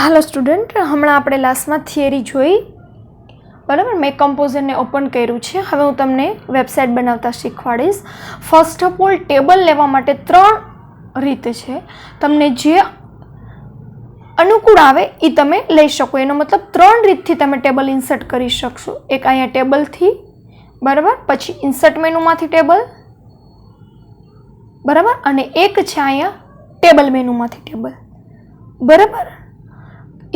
હાલો student, હમણાં આપણે લાસ્ટમાં થિયરી જોઈ, બરાબર. મેં કમ્પોઝરને ઓપન કર્યું છે. હવે હું તમને વેબસાઇટ બનાવતા શીખવાડીશ. ફર્સ્ટ ઓફ ઓલ ટેબલ લેવા માટે 3 રીત છે. તમને જે અનુકૂળ આવે એ તમે લઈ શકો. એનો મતલબ 3 રીતથી તમે ટેબલ ઇન્સર્ટ કરી શકશો. એક અહીંયા ટેબલથી, બરાબર, પછી ઇન્સર્ટ મેનુમાંથી ટેબલ, બરાબર, અને એક છે અહીંયા ટેબલ મેનુમાંથી ટેબલ, બરાબર.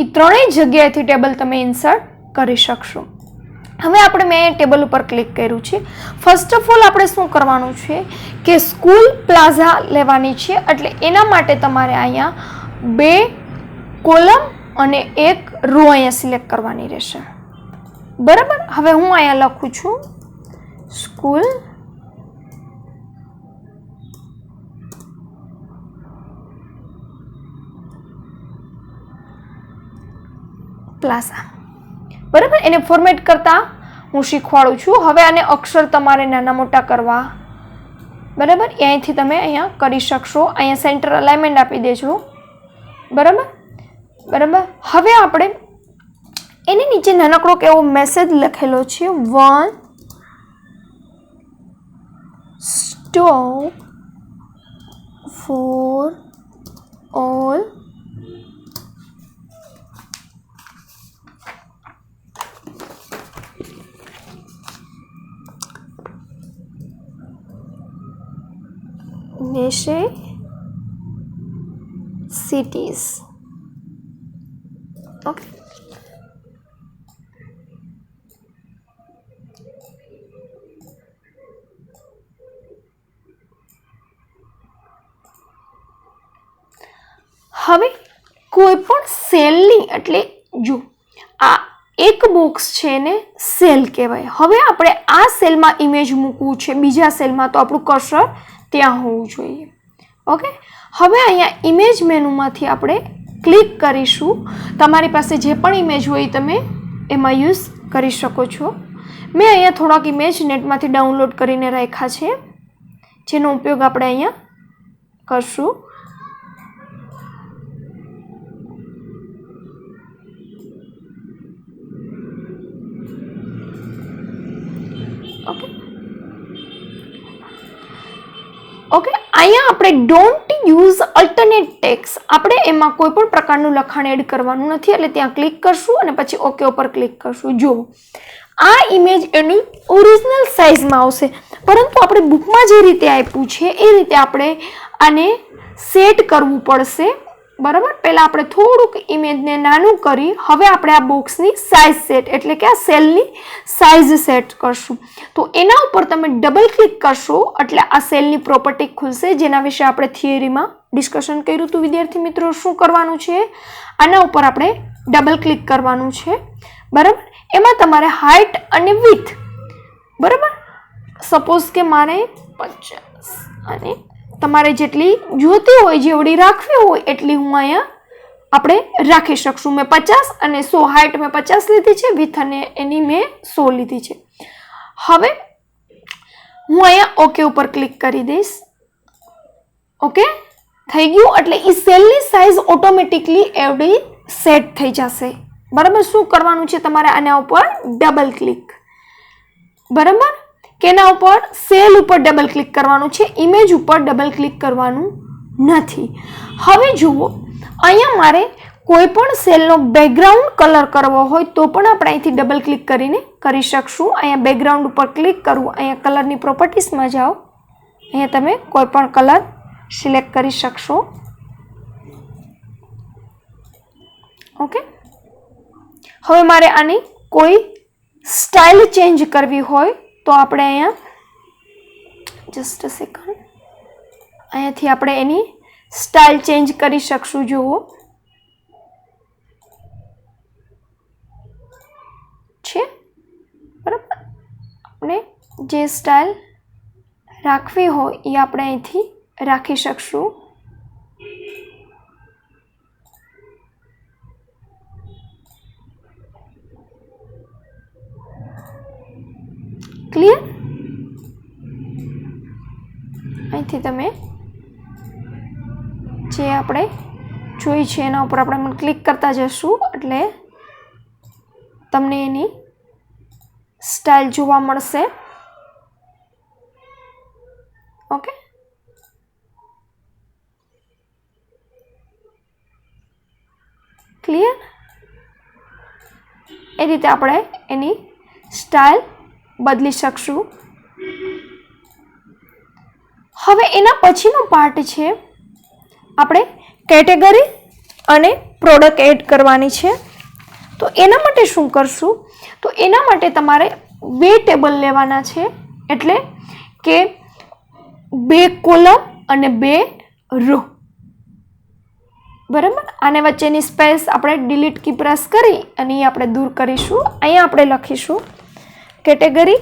એ ત્રણેય જગ્યાએથી ટેબલ તમે ઇન્સર્ટ કરી શકશો. હવે આપણે મેં ટેબલ ઉપર ક્લિક કર્યું છે. ફર્સ્ટ ઓફ ઓલ આપણે શું કરવાનું છે કે સ્કૂલ પ્લાઝા લેવાની છે. એટલે એના માટે તમારે અહીંયા 2 કોલમ અને 1 રો અહીંયા સિલેક્ટ કરવાની રહેશે, બરાબર. હવે હું અહીંયા લખું છું સ્કૂલ પ્લાઝા, બરાબર. એને ફોર્મેટ કરતા હું શીખવાડું છું. હવે આને અક્ષર તમારે નાના મોટા કરવા, બરાબર, અહીંથી તમે અહીંયા કરી શકશો. અહીંયા સેન્ટર અલાઇનમેન્ટ આપી દેજો, બરાબર, બરાબર. હવે આપણે એની નીચે નાનકડો એવો મેસેજ લખેલો છે, 1 stop for all necessities. Okay. હવે કોઈ પણ સેલની, એટલે જો આ એક બોક્સ છે ને સેલ કહેવાય. હવે આપણે આ સેલમાં ઇમેજ મૂકવું છે, બીજા સેલમાં, તો આપણું કર્સર ત્યાં હોવું જોઈએ. ઓકે. હવે અહીંયા ઇમેજ મેનુમાંથી આપણે ક્લિક કરીશું. તમારી પાસે જે પણ ઇમેજ હોય તમે એમાં યુઝ કરી શકો છો. મેં અહીંયા થોડાક ઇમેજ નેટમાંથી ડાઉનલોડ કરીને રાખ્યા છે, જેનો ઉપયોગ આપણે અહીંયા કરશું. Okay, okay. અહીંયા આપણે ડોન્ટ યુઝ અલ્ટરનેટ ટેક્સ, આપણે એમાં કોઈ પણ પ્રકારનું લખાણ એડ કરવાનું નથી. એટલે ત્યાં ક્લિક કરશું અને પછી ઓકે ઉપર ક્લિક કરશું. જુઓ, આ ઇમેજ એની ઓરિજિનલ સાઇઝમાં આવશે, પરંતુ આપણે બુકમાં જે રીતે આપ્યું છે એ રીતે આપણે આને સેટ કરવું પડશે, બરાબર. પહેલાં આપણે થોડુંક ઇમેજને નાનું કરી હવે આપણે આ બોક્સની સાઇઝ સેટ, એટલે કે આ સેલની સાઇઝ સેટ કરશું. તો એના ઉપર તમે ડબલ ક્લિક કરશો એટલે આ સેલની પ્રોપર્ટી ખુલશે, જેના વિશે આપણે થિયરીમાં ડિસ્કશન કર્યું હતું. વિદ્યાર્થી મિત્રો, શું કરવાનું છે, આના ઉપર આપણે ડબલ ક્લિક કરવાનું છે, બરાબર. એમાં તમારે હાઇટ અને વિડ્થ, બરાબર. સપોઝ કે મારે 50 અને તમારે જેટલી જોતી હોય, જેવડી રાખવી હોય એટલી હું અહીંયા આપણે રાખી શકશું. મેં 50 અને 100, હાઇટ મેં 50 લીધી છે, વિડ્થ અને એની મેં 100 લીધી છે. હવે હું અહીંયા ઓકે ઉપર ક્લિક કરી દઈશ. ઓકે થઈ ગયું. એટલે એ સેલની સાઇઝ ઓટોમેટિકલી એવડી સેટ થઈ જશે, બરાબર. શું કરવાનું છે તમારે, આના ઉપર ડબલ ક્લિક, બરાબર. કેના ઉપર, સેલ ઉપર ડબલ ક્લિક કરવાનું છે, ઇમેજ ઉપર ડબલ ક્લિક કરવાનું નથી. હવે જુઓ, અહીંયા મારે કોઈ પણ સેલનો બેકગ્રાઉન્ડ કલર કરવો હોય તો પણ આપણે અહીંથી ડબલ ક્લિક કરીને કરી શકશું. અહીંયા બેકગ્રાઉન્ડ ઉપર ક્લિક કરવું, અહીંયા કલરની પ્રોપર્ટીઝમાં જાઓ, અહીંયા તમે કોઈ પણ કલર સિલેક્ટ કરી શકશો. ઓકે. હવે મારે આની કોઈ સ્ટાઇલ ચેન્જ કરવી હોય તો આપણે અહીંયા જસ્ટ અ સેકન્ડ, અહીંયાથી આપણે એની સ્ટાઇલ ચેન્જ કરી શકશું. જુઓ છે, બરાબર. આપણે જે સ્ટાઇલ રાખવી હોય એ આપણે અહીંથી રાખી શકશું. ક્લિયર. અહીંથી તમે જે આપણે જોઈ છે એના ઉપર આપણે ક્લિક કરતા જશું એટલે તમને એની સ્ટાઇલ જોવા મળશે. Okay, clear? એ રીતે આપણે એની સ્ટાઇલ બદલી શકશું. હવે એના પછીનો પાર્ટ છે આપણે કેટેગરી અને પ્રોડક્ટ એડ કરવાની છે. તો એના માટે શું કરશું? તો એના માટે તમારે 2 ટેબલ લેવાના છે, એટલે કે 2 કોલમ અને 2 રો. બરાબર? આને વચ્ચેની સ્પેસ આપણે ડિલીટ કી પ્રેસ કરી અને એ આપણે દૂર કરીશું. અહીંયા આપણે લખીશું કેટેગરી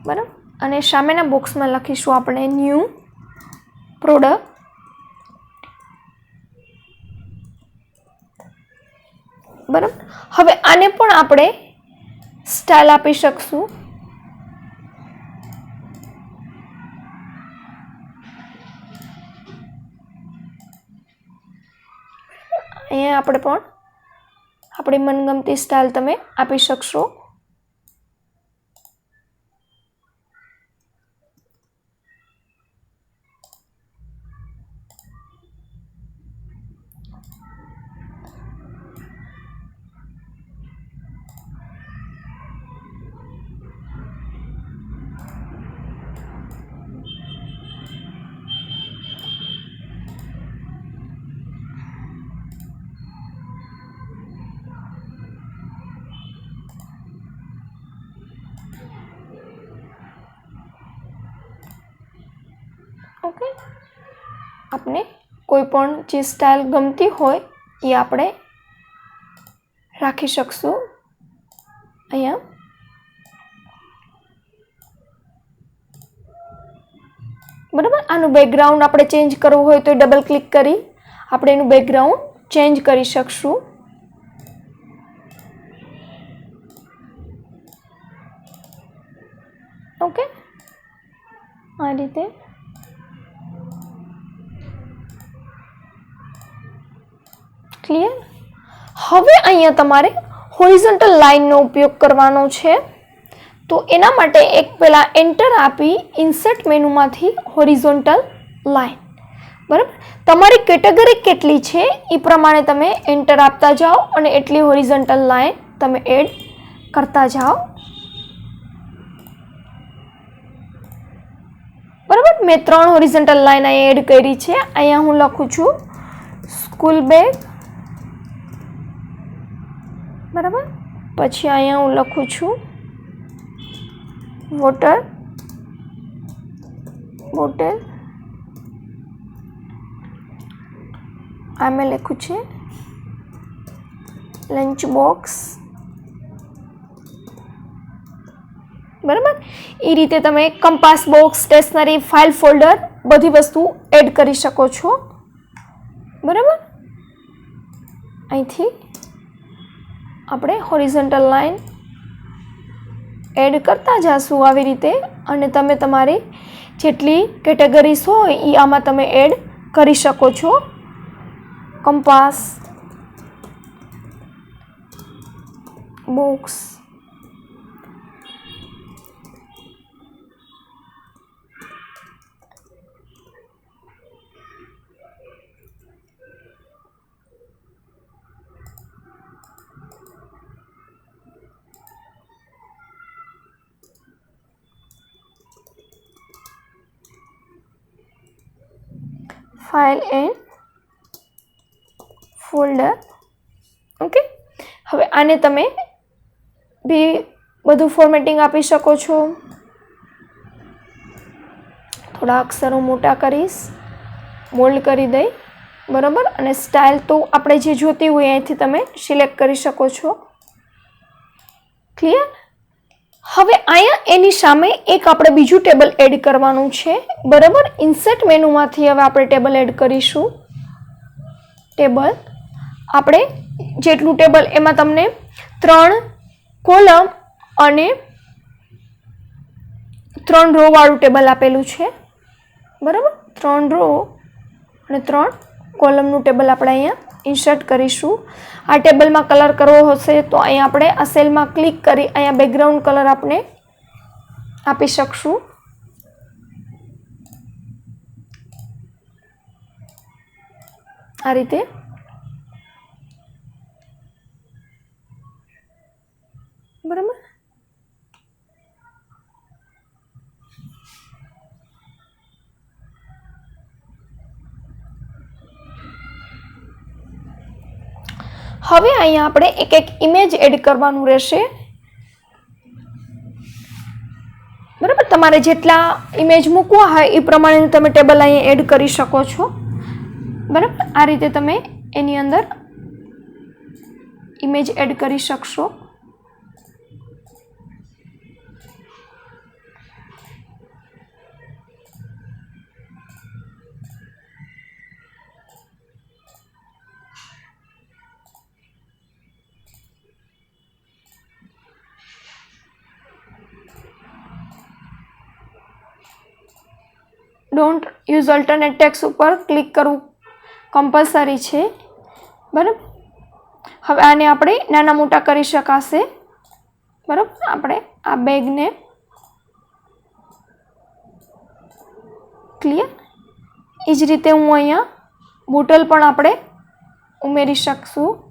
બરાબર, અને સામેના બોક્સમાં લખીશું આપણે ન્યૂ પ્રોડક્ટ. બરાબર, હવે આને પણ આપણે સ્ટાઇલ આપી શકશું. અહીંયા આપણે પણ આપણી મનગમતી સ્ટાઇલ તમે આપી શકશો. ઓકે, આપણે કોઈ પણ જે સ્ટાઇલ ગમતી હોય એ આપણે રાખી શકશું. અહીંયા બરાબર, આનું બેકગ્રાઉન્ડ આપણે ચેન્જ કરવું હોય તો ડબલ ક્લિક કરી આપણે એનું બેકગ્રાઉન્ડ ચેન્જ કરી શકશું. ઓકે, આ રીતે ક્લિયર? હવે અહીંયા તમારે હોરિઝોન્ટલ લાઇનનો ઉપયોગ કરવાનો છે. તો એના માટે એક પહેલા એન્ટર આપી ઇન્સર્ટ મેનુમાંથી હોરિઝોન્ટલ લાઇન. બરાબર, તમારી કેટેગરી કેટલી છે એ પ્રમાણે તમે એન્ટર આપતા જાઓ અને એટલી હોરિઝોન્ટલ લાઇન તમે એડ કરતા જાઓ. બરાબર, મેં 3 હોરિઝોન્ટલ લાઇન અહીંયા એડ કરી છે. અહીંયા હું લખું છું સ્કૂલ બેગ. બરાબર, પછી અહીંયા હું લખું છું વોટર બોટલ. આ મેં લખ્યું છે લંચ બોક્સ. બરાબર, એ રીતે તમે compass box, stationery, file folder બધી વસ્તુ એડ કરી શકો છો. બરાબર, અહીંથી આપણે હોરિઝોન્ટલ લાઇન એડ કરતા જશું આવી રીતે, અને તમે તમારી જેટલી કેટેગરીઝ હોય એ આમાં તમે એડ કરી શકો છો. Compass box, file and folder. Okay, હવે આને તમે બી બધું ફોર્મેટિંગ આપી શકો છો. થોડા અક્ષરો મોટા કરીશ, બોલ્ડ કરી દઈ. બરાબર, અને સ્ટાઇલ તો આપણે જે જોતી હોય અહીંથી તમે સિલેક્ટ કરી શકો છો. ક્લિયર? હવે અહીંયા એની સામે એક આપણે બીજું ટેબલ એડ કરવાનું છે. બરાબર, ઇન્સર્ટ મેનુમાંથી હવે આપણે ટેબલ એડ કરીશું. ટેબલ આપણે જેટલું ટેબલ એમાં તમને 3 કોલમ અને 3 રો વાળું ટેબલ આપેલું છે, બરાબર. 3 રો અને 3 કોલમનું ટેબલ આપણે અહીંયા ઇન્સર્ટ કરીશું. આ ટેબલમાં કલર કરવો હશે તો અહીંયા આપણે આ સેલમાં ક્લિક કરી અહીંયા બેકગ્રાઉન્ડ કલર આપણે આપી શકશું. આ રીતે બરાબર. હવે અહીંયા આપણે એક એક ઇમેજ એડ કરવાનું રહેશે, બરાબર. તમારે જેટલા ઇમેજ મૂકવા હોય એ પ્રમાણે તમે ટેબલ અહીંયા એડ કરી શકો છો, બરાબર. આ રીતે તમે એની અંદર ઇમેજ એડ કરી શકશો. ડોન્ટ યુઝ અલ્ટરનેટ ટેક્સ ઉપર ક્લિક કરવું કમ્પલસરી છે, બરાબર. હવે આને આપણે નાના મોટા કરી શકાશે, બરાબર. આપણે આ બેગને ક્લિયર. એ જ રીતે હું અહીંયા બોટલ પણ આપણે ઉમેરી શકશું.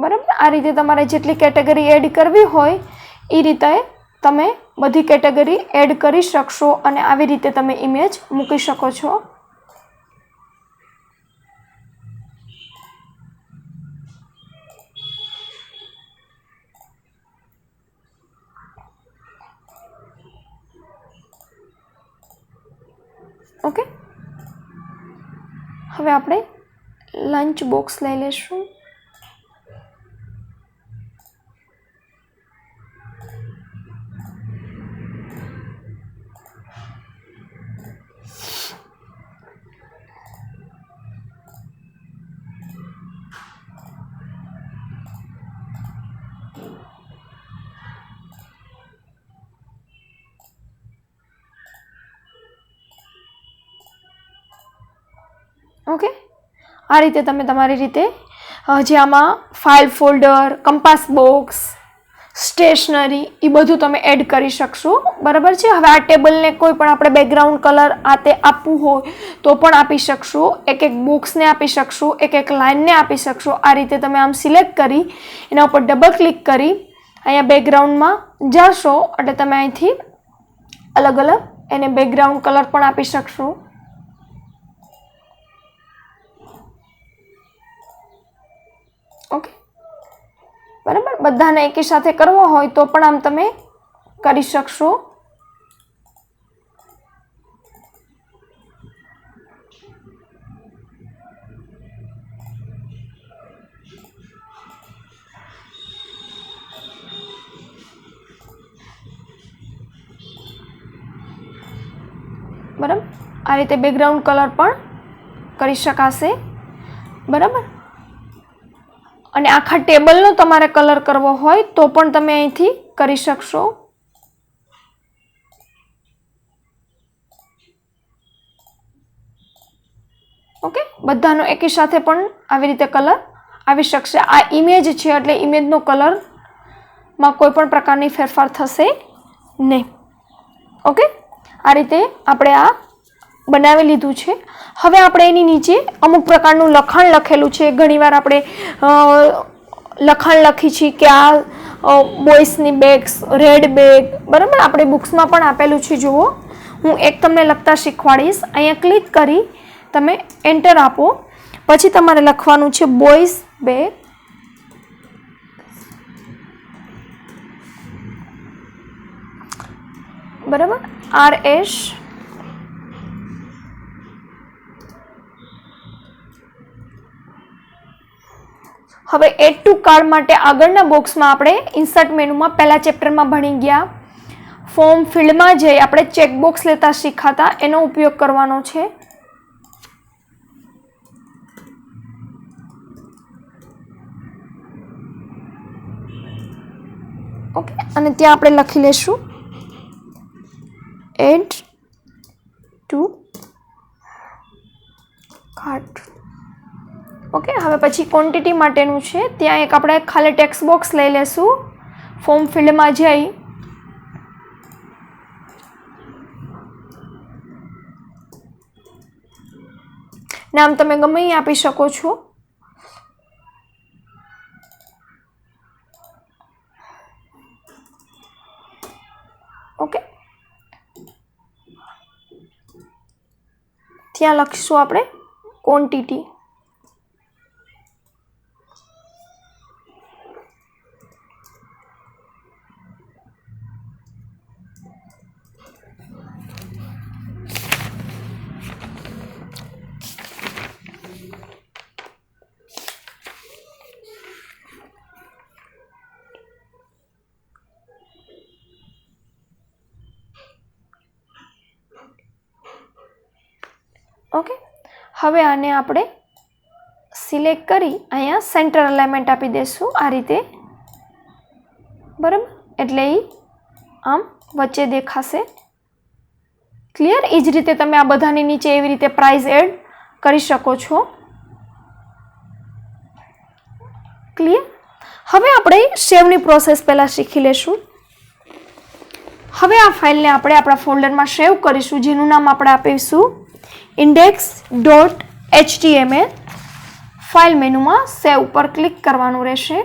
બરાબર. આ રીતે તમારે જેટલી કેટેગરી એડ કરવી હોય એ રીતે તમે બધી કેટેગરી એડ કરી શકશો અને આવી રીતે તમે ઇમેજ મૂકી શકો છો. ઓકે. હવે આપણે લંચ બોક્સ લઈ લેશું. ઓકે. આ રીતે તમે તમારી રીતે જે આમાં file folder, compass box, stationery એ બધું તમે એડ કરી શકશો, બરાબર છે. હવે આ ટેબલને કોઈ પણ આપણે બેકગ્રાઉન્ડ કલર આ તે આપવું હોય તો પણ આપી શકશો, એક એક બોક્સને આપી શકશો, એક એક લાઇનને આપી શકશો. આ રીતે તમે આમ સિલેક્ટ કરી એના ઉપર ડબલ ક્લિક કરી અહીંયા બેકગ્રાઉન્ડમાં જશો એટલે તમે અહીંથી અલગ અલગ એને બેકગ્રાઉન્ડ કલર પણ આપી શકશો. ઓકે, બરાબર. બધાને એકી સાથે કરવો હોય તો પણ આમ તમે કરી શકશો. બરાબર. આ રીતે બેકગ્રાઉન્ડ કલર પણ કરી શકાશે, બરાબર. અને આખા ટેબલનો તમારે કલર કરવો હોય તો પણ તમે અહીંથી કરી શકશો. ઓકે, બધાનો એકી સાથે પણ આવી રીતે કલર આવી શકશે. આ ઇમેજ છે એટલે ઇમેજનો કલરમાં કોઈ પણ પ્રકારની ફેરફાર થશે નહીં. ઓકે, આ રીતે આપણે આ બનાવી લીધું છે. હવે આપણે એની નીચે અમુક પ્રકારનું લખાણ લખેલું છે. ઘણીવાર આપણે લખાણ લખી છે કે આ બોયસની બેગ્સ, રેડ બેગ, બરાબર. આપણે બુક્સમાં પણ આપેલું છે. જુઓ, હું એક તમને લખતા શીખવાડીશ. અહીંયા ક્લિક કરી તમે એન્ટર આપો, પછી તમારે લખવાનું છે બોયસ બેગ, બરાબર. RS હવે એડ ટુ કાર્ડ માટે આગળના બોક્સમાં આપણે ઇન્સર્ટ મેનુમાં પહેલા ચેપ્ટરમાં ભણી ગયા ફોર્મ ફિલ્ડમાં જઈ આપણે ચેકબોક્સ લેતા શીખાતા એનો ઉપયોગ કરવાનો છે. ઓકે, અને ત્યાં આપણે લખી લેશું એડ ટુ કાર્ટ. ઓકે, હવે પછી ક્વોન્ટિટી માટેનું છે. ત્યાં એક આપણે ખાલી ટેક્સ્ટ બોક્સ લઈ લેશું. ફોર્મ ફિલ્ડમાં જઈ નામ તમે ગમે અહીં આપી શકો છો. ઓકે, ત્યાં લખીશું આપણે ક્વોન્ટિટી. ઓકે, હવે આને આપણે સિલેક્ટ કરી અહીંયા સેન્ટર અલાઇનમેન્ટ આપી દઈશું આ રીતે. બરાબર, એટલે એ આમ વચ્ચે દેખાશે. ક્લિયર? એ જ રીતે તમે આ બધાની નીચે એવી રીતે પ્રાઇસ એડ કરી શકો છો. ક્લિયર? હવે આપણે સેવની પ્રોસેસ પહેલાં શીખી લેશું. હવે આ ફાઇલને આપણે આપણા ફોલ્ડરમાં સેવ કરીશું, જેનું નામ આપણે આપીશું index.html. ફાઇલ મેનુમાં સેવ પર ક્લિક કરવાનું રહેશે.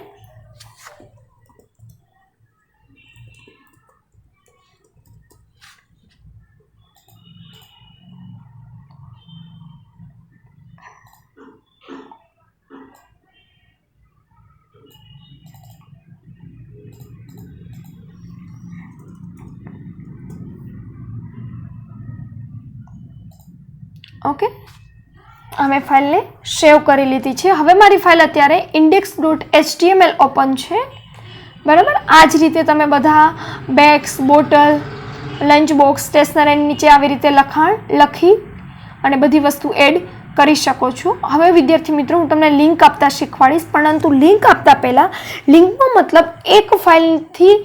ઓકે, અમે ફાઇલને સેવ કરી લીધી છે. હવે મારી ફાઇલ અત્યારે index.html ઓપન છે. બરાબર, આ જ રીતે તમે બધા bags, bottle, lunch box, stationery નીચે આવી રીતે લખાણ લખી અને બધી વસ્તુ એડ કરી શકો છો. હવે વિદ્યાર્થી મિત્રો, હું તમને લિંક આપતા શીખવાડીશ, પરંતુ લિંક આપતા પહેલાં લિંકનો મતલબ એક ફાઇલથી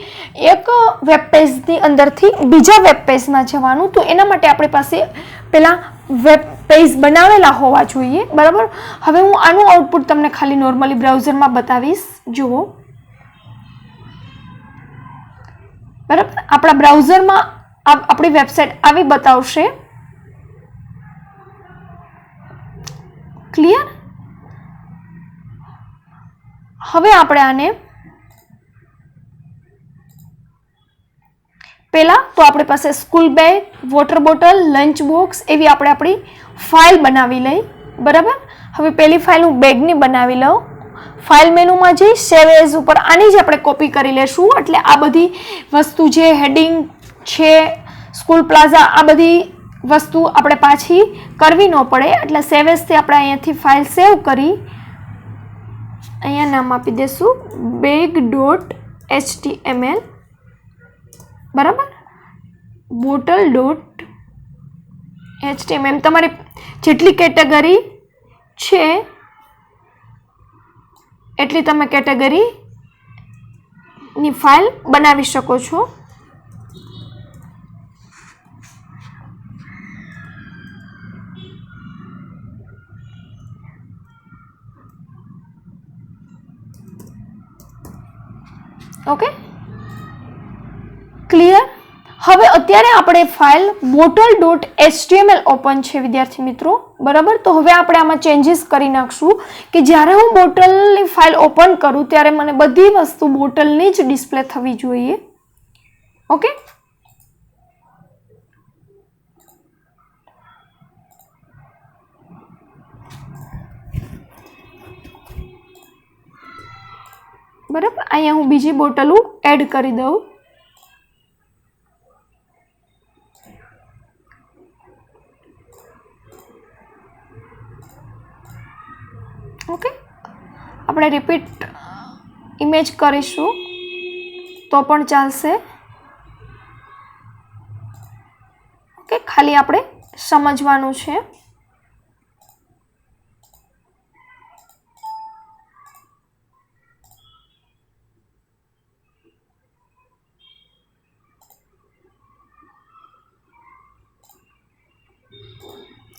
એક વેબ પેજની અંદરથી બીજા વેબ પેજમાં જવાનું. તો એના માટે આપણી પાસે પહેલાં વેબ પેજ બનાવેલા હોવા જોઈએ. બરાબર, હવે હું આનું આઉટપુટ તમને ખાલી નોર્મલી બ્રાઉઝરમાં બતાવીશ. જુઓ, બરાબર, આપણા બ્રાઉઝરમાં આપણી વેબસાઇટ આવી બતાવશે. ક્લિયર? હવે આપણે આને પહેલાં તો આપણી પાસે school bag, water bottle, lunch box એવી આપણે આપણી ફાઇલ બનાવી લઈ. બરાબર, હવે પહેલી ફાઇલ હું બેગની બનાવી લઉં. ફાઇલ મેનુમાં જઈ સેવ એઝ ઉપર આની જ આપણે કોપી કરી લેશું. એટલે આ બધી વસ્તુ જે હેડિંગ છે, સ્કૂલ પ્લાઝા, આ બધી વસ્તુ આપણે પાછી કરવી ન પડે. એટલે સેવ એઝથી આપણે અહીંયાથી ફાઇલ સેવ કરી અહીંયા નામ આપી દઈશું beg.html. બરાબર, botal.html. તમારી જેટલી કેટેગરી છે એટલી તમે કેટેગરીની ફાઇલ બનાવી શકો છો. Okay, clear? હવે અત્યારે આપણે ફાઇલ botal.html ઓપન છે વિદ્યાર્થી મિત્રો. બરાબર, તો હવે આપણે આમાં ચેન્જીસ કરી નાખશું કે જ્યારે હું બોટલની ફાઇલ ઓપન કરું ત્યારે મને બધી વસ્તુ બોટલની જ ડિસ્પ્લે થવી જોઈએ. ઓકે, બરાબર, અહીંયા હું બીજી બોટલો એડ કરી દઉં. ઓકે, આપણે રિપીટ ઇમેજ કરીશું તો પણ ચાલશે. ખાલી આપણે સમજવાનું છે.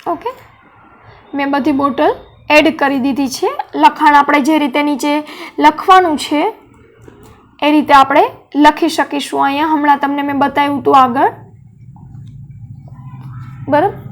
ઓકે, મેં બધી બોટલ એડ કરી દીધી છે. લખાણ આપણે જે રીતે નીચે લખવાનું છે એ રીતે આપણે લખી શકીશું. અહીંયા હમણાં તમને મેં બતાવ્યું હતું આગળ, બરાબર.